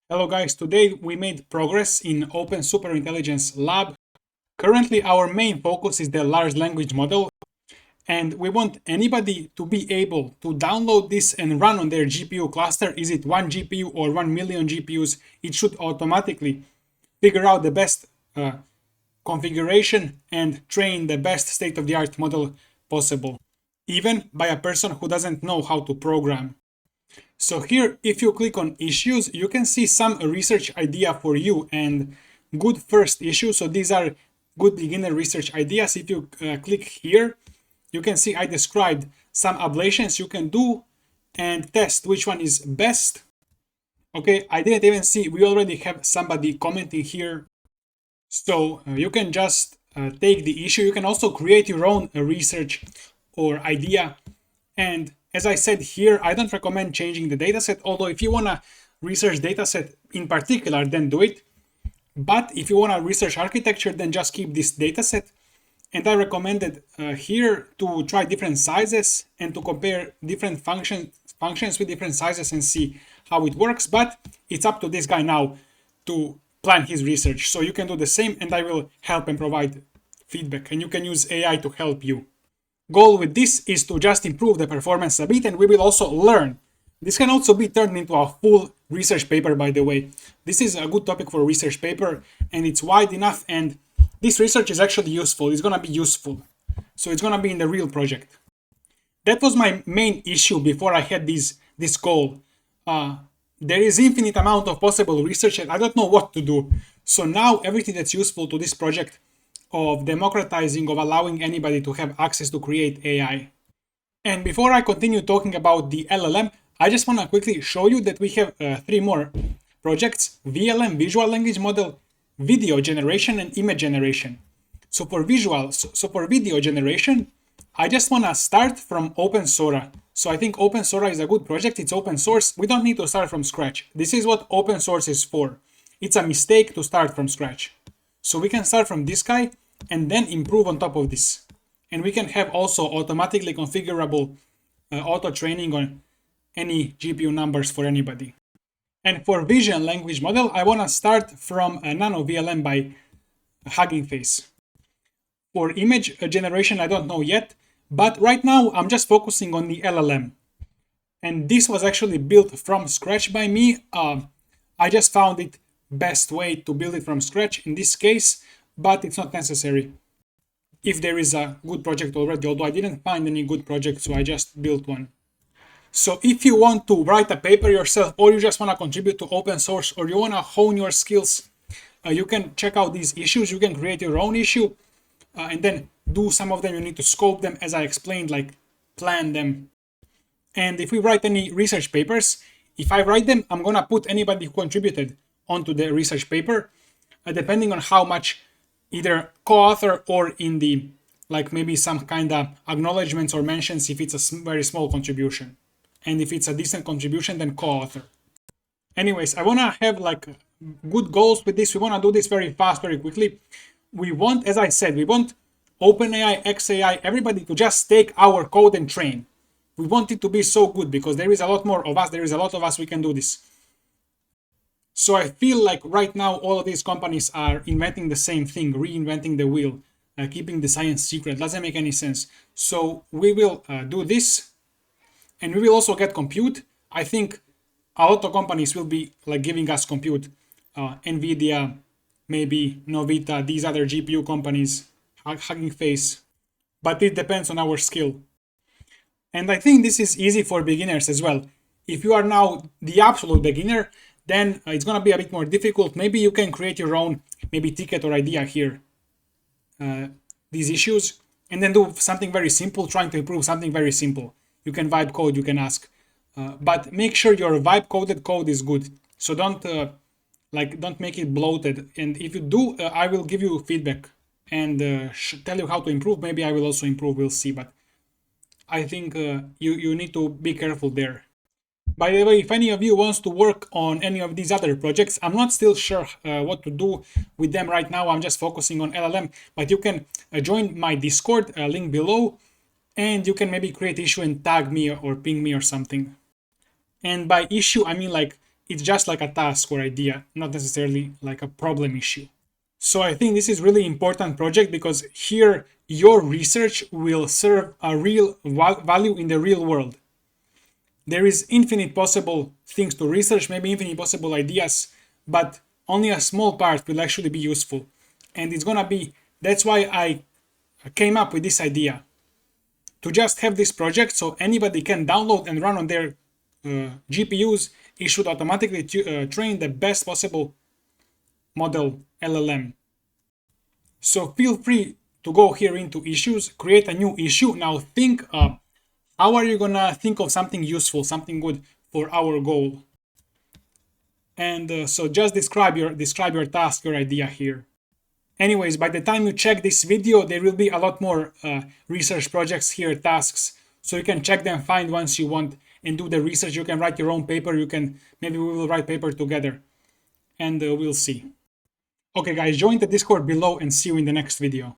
Hello guys, today we made progress in Open Superintelligence Lab. Currently our main focus is the large language model, and we want anybody to be able to download this and run on their GPU cluster. Is it 1 GPU or 1 million GPUs? It should automatically figure out the best configuration and train the best state-of-the-art model possible, even by a person who doesn't know how to program. So here, if you click on issues, you can see some research idea for you and good first issue. So these are good beginner research ideas. If you click here, you can see I described some ablations you can do and test which one is best. Okay, I didn't even see, we already have somebody commenting here. So you can just take the issue. You can also create your own research or idea. And as I said here, I don't recommend changing the dataset, although if you want to research dataset in particular, then do it. But if you want to research architecture, then just keep this dataset. And I recommended here to try different sizes and to compare different functions with different sizes and see how it works. But it's up to this guy now to plan his research. So you can do the same and I will help and provide feedback. And you can use AI to help you. Goal with this is to just improve the performance a bit, and we will also learn. This can also be turned into a full research paper, by the way. This is a good topic for a research paper, and it's wide enough, and this research is actually useful. It's gonna be useful. So it's gonna be in the real project. That was my main issue before I had this goal. There is infinite amount of possible research, and I don't know what to do. So now everything that's useful to this project of democratizing, of allowing anybody to have access to create AI. And before I continue talking about the LLM, I just want to quickly show you that we have three more projects: VLM, visual language model, video generation, and image generation. So for video generation, I just want to start from Open Sora. So I think Open Sora is a good project. It's open source. We don't need to start from scratch. This is what open source is for. It's a mistake to start from scratch. So we can start from this guy and then improve on top of this. And we can have also automatically configurable auto training on any GPU numbers for anybody. And for vision language model, I want to start from a Nano VLM by Hugging Face. For image generation, I don't know yet, but right now I'm just focusing on the LLM. And this was actually built from scratch by me. I just found it best way to build it from scratch in this case, but it's not necessary if there is a good project already, although I didn't find any good project, so I just built one. So if you want to write a paper yourself, or you just want to contribute to open source, or you want to hone your skills, you can check out these issues. You can create your own issue and then do some of them. You need to scope them, as I explained, like plan them. And if we write any research papers, if I write them, I'm going to put anybody who contributed onto the research paper, depending on how much either co-author or in the, like maybe some kind of acknowledgements or mentions if it's a very small contribution. And if it's a decent contribution, then co-author. Anyways, I want to have like good goals with this. We want to do this very fast, very quickly. We want, as I said, we want OpenAI, XAI, everybody to just take our code and train. We want it to be so good because there is a lot more of us. There is a lot of us. We can do this. So I feel like right now all of these companies are inventing the same thing, reinventing the wheel, keeping the science secret. Doesn't make any sense. So we will do this, and we will also get compute. I think a lot of companies will be like giving us compute. Nvidia, maybe Novita, these other GPU companies, Hugging Face. But it depends on our skill. And I think this is easy for beginners as well. If you are now the absolute beginner, then it's going to be a bit more difficult. Maybe you can create your own maybe ticket or idea here, these issues, and then do something very simple, trying to improve something very simple. You can vibe code, you can ask, but make sure your vibe coded code is good. So don't make it bloated. And if you do, I will give you feedback and tell you how to improve. Maybe I will also improve, we'll see. But I think you need to be careful there. By the way, if any of you wants to work on any of these other projects, I'm not still sure what to do with them right now. I'm just focusing on LLM, but you can join my Discord, link below, and you can maybe create issue and tag me or ping me or something. And by issue, I mean like it's just like a task or idea, not necessarily like a problem issue. So I think this is really important project because here your research will serve a real value in the real world. There is infinite possible things to research, maybe infinite possible ideas, but only a small part will actually be useful. And it's gonna be, that's why I came up with this idea to just have this project so anybody can download and run on their GPUs. It should automatically train the best possible model LLM. So feel free to go here into issues, create a new issue. Now think, how are you gonna think of something useful, something good for our goal? And so just describe your task, your idea here. Anyways, by the time you check this video, there will be a lot more research projects here, tasks, so you can check them, find ones you want, and do the research. You can write your own paper. Maybe we will write paper together, and we'll see. Okay, guys, join the Discord below and see you in the next video.